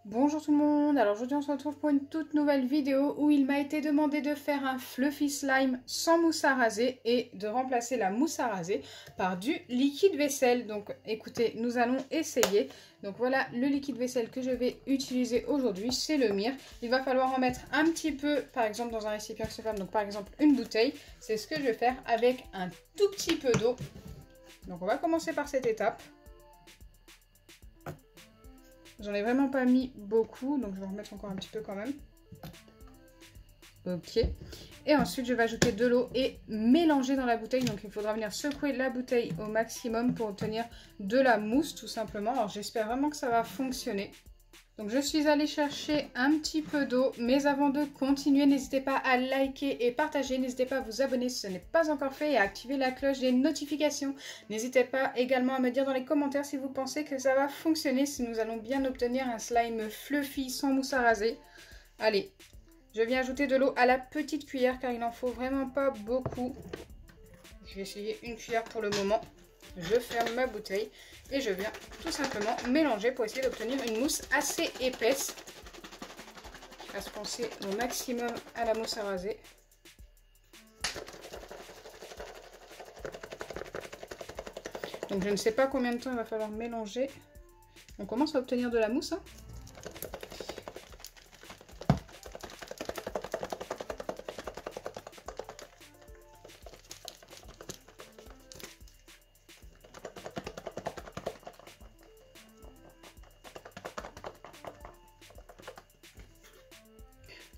Bonjour tout le monde, alors aujourd'hui on se retrouve pour une toute nouvelle vidéo où il m'a été demandé de faire un fluffy slime sans mousse à raser et de remplacer la mousse à raser par du liquide vaisselle. Donc écoutez, nous allons essayer. Donc voilà le liquide vaisselle que je vais utiliser aujourd'hui, c'est le Mire. Il va falloir en mettre un petit peu, par exemple dans un récipient qui se ferme, donc par exemple une bouteille. C'est ce que je vais faire avec un tout petit peu d'eau. Donc on va commencer par cette étape. J'en ai vraiment pas mis beaucoup, donc je vais en remettre encore un petit peu quand même. Ok. Et ensuite, je vais ajouter de l'eau et mélanger dans la bouteille. Donc, il faudra venir secouer la bouteille au maximum pour obtenir de la mousse, tout simplement. Alors, j'espère vraiment que ça va fonctionner. Donc, je suis allée chercher un petit peu d'eau. Mais avant de continuer, n'hésitez pas à liker et partager. N'hésitez pas à vous abonner si ce n'est pas encore fait et à activer la cloche des notifications. N'hésitez pas également à me dire dans les commentaires si vous pensez que ça va fonctionner, si nous allons bien obtenir un slime fluffy sans mousse à raser. Allez, je viens ajouter de l'eau à la petite cuillère car il n'en faut vraiment pas beaucoup. Je vais essayer une cuillère pour le moment. Je ferme ma bouteille et je viens tout simplement mélanger pour essayer d'obtenir une mousse assez épaisse. À se penser au maximum à la mousse à raser. Donc je ne sais pas combien de temps il va falloir mélanger. On commence à obtenir de la mousse, hein.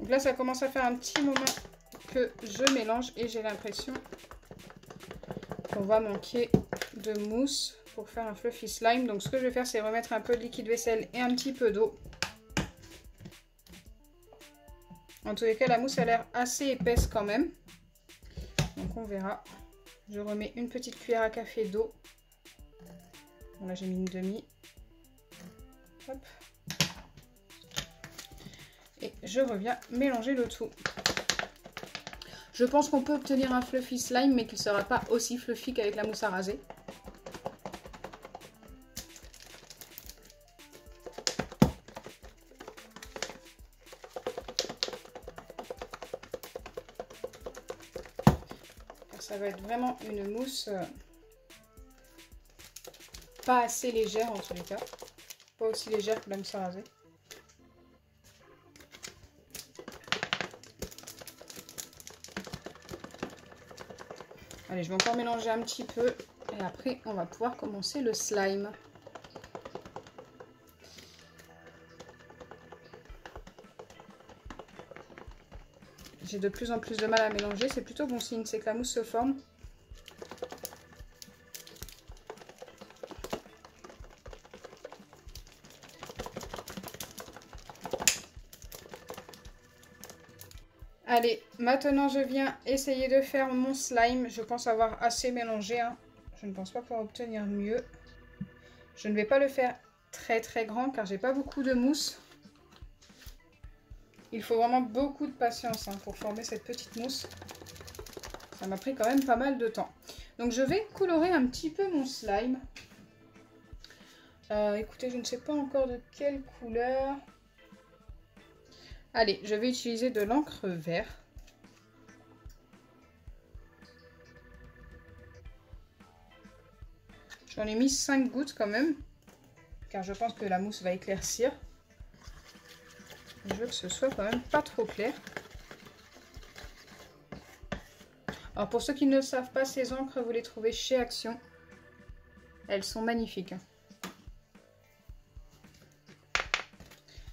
Donc là, ça commence à faire un petit moment que je mélange et j'ai l'impression qu'on va manquer de mousse pour faire un fluffy slime. Donc ce que je vais faire, c'est remettre un peu de liquide vaisselle et un petit peu d'eau. En tous les cas, la mousse a l'air assez épaisse quand même. Donc on verra. Je remets une petite cuillère à café d'eau. Bon, là, j'ai mis une demi. Hop. Et je reviens mélanger le tout. Je pense qu'on peut obtenir un fluffy slime, mais qu'il ne sera pas aussi fluffy qu'avec la mousse à raser. Car ça va être vraiment une mousse pas assez légère en tous les cas. Pas aussi légère que la mousse à raser. Allez, je vais encore mélanger un petit peu et après on va pouvoir commencer le slime. J'ai de plus en plus de mal à mélanger, c'est plutôt bon signe, c'est que la mousse se forme. Allez, maintenant je viens essayer de faire mon slime. Je pense avoir assez mélangé, hein. Je ne pense pas pouvoir obtenir mieux. Je ne vais pas le faire très très grand car j'ai pas beaucoup de mousse. Il faut vraiment beaucoup de patience, hein, pour former cette petite mousse. Ça m'a pris quand même pas mal de temps. Donc je vais colorer un petit peu mon slime. Écoutez, je ne sais pas encore de quelle couleur. Allez, je vais utiliser de l'encre vert. J'en ai mis 5 gouttes quand même, car je pense que la mousse va éclaircir. Je veux que ce soit quand même pas trop clair. Alors pour ceux qui ne le savent pas, ces encres, vous les trouvez chez Action. Elles sont magnifiques.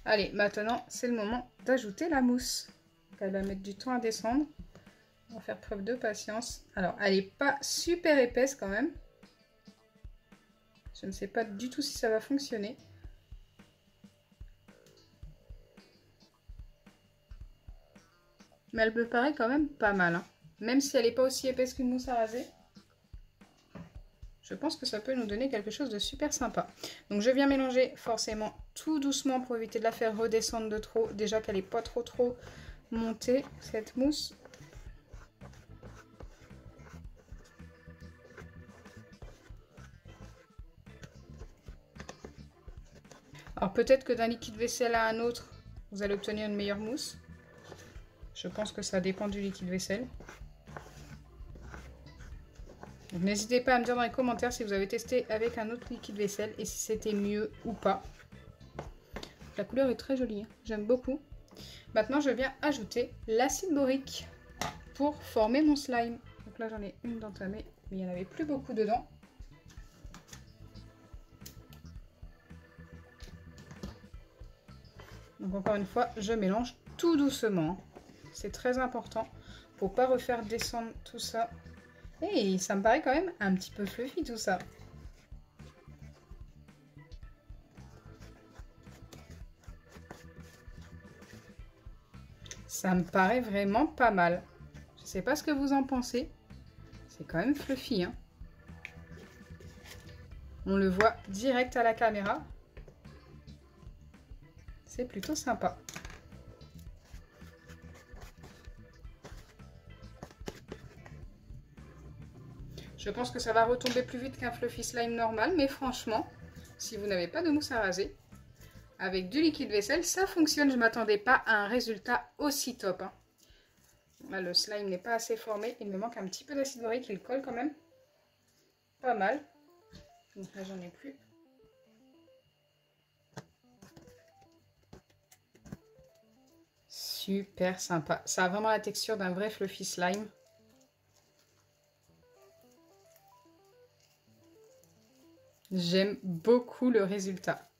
Allez, maintenant, c'est le moment d'ajouter la mousse. Elle va mettre du temps à descendre. On va faire preuve de patience. Alors, elle n'est pas super épaisse quand même. Je ne sais pas du tout si ça va fonctionner. Mais elle me paraît quand même pas mal, hein. Même si elle n'est pas aussi épaisse qu'une mousse à raser. Je pense que ça peut nous donner quelque chose de super sympa. Donc je viens mélanger forcément tout doucement pour éviter de la faire redescendre de trop. Déjà qu'elle n'est pas trop montée, cette mousse. Alors peut-être que d'un liquide vaisselle à un autre, vous allez obtenir une meilleure mousse. Je pense que ça dépend du liquide vaisselle. N'hésitez pas à me dire dans les commentaires si vous avez testé avec un autre liquide vaisselle et si c'était mieux ou pas. La couleur est très jolie, hein. J'aime beaucoup. Maintenant, je viens ajouter l'acide borique pour former mon slime. Donc là, j'en ai une d'entamée, mais il n'y en avait plus beaucoup dedans. Donc encore une fois, je mélange tout doucement. C'est très important pour ne pas refaire descendre tout ça. Et ça me paraît quand même un petit peu fluffy tout ça. Ça me paraît vraiment pas mal. Je sais pas ce que vous en pensez. C'est quand même fluffy, hein. On le voit direct à la caméra. C'est plutôt sympa. Je pense que ça va retomber plus vite qu'un fluffy slime normal, mais franchement, si vous n'avez pas de mousse à raser, avec du liquide vaisselle, ça fonctionne. Je ne m'attendais pas à un résultat aussi top, hein. Là, le slime n'est pas assez formé. Il me manque un petit peu d'acide borique, il colle quand même. Pas mal. Donc là, j'en ai plus. Super sympa. Ça a vraiment la texture d'un vrai fluffy slime. J'aime beaucoup le résultat.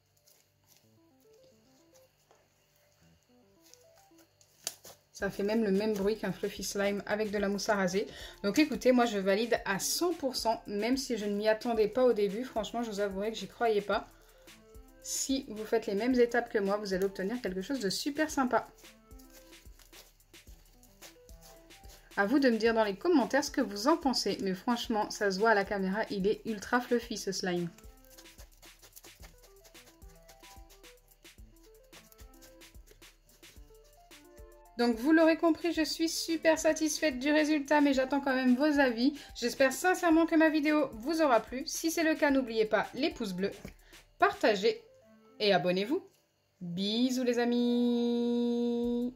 Ça fait même le même bruit qu'un fluffy slime avec de la mousse à raser. Donc écoutez, moi je valide à 100%, même si je ne m'y attendais pas au début. Franchement, je vous avouerai que j'y croyais pas. Si vous faites les mêmes étapes que moi, vous allez obtenir quelque chose de super sympa. À vous de me dire dans les commentaires ce que vous en pensez. Mais franchement, ça se voit à la caméra, il est ultra fluffy ce slime. Donc vous l'aurez compris, je suis super satisfaite du résultat, mais j'attends quand même vos avis. J'espère sincèrement que ma vidéo vous aura plu. Si c'est le cas, n'oubliez pas les pouces bleus, partagez et abonnez-vous. Bisous les amis!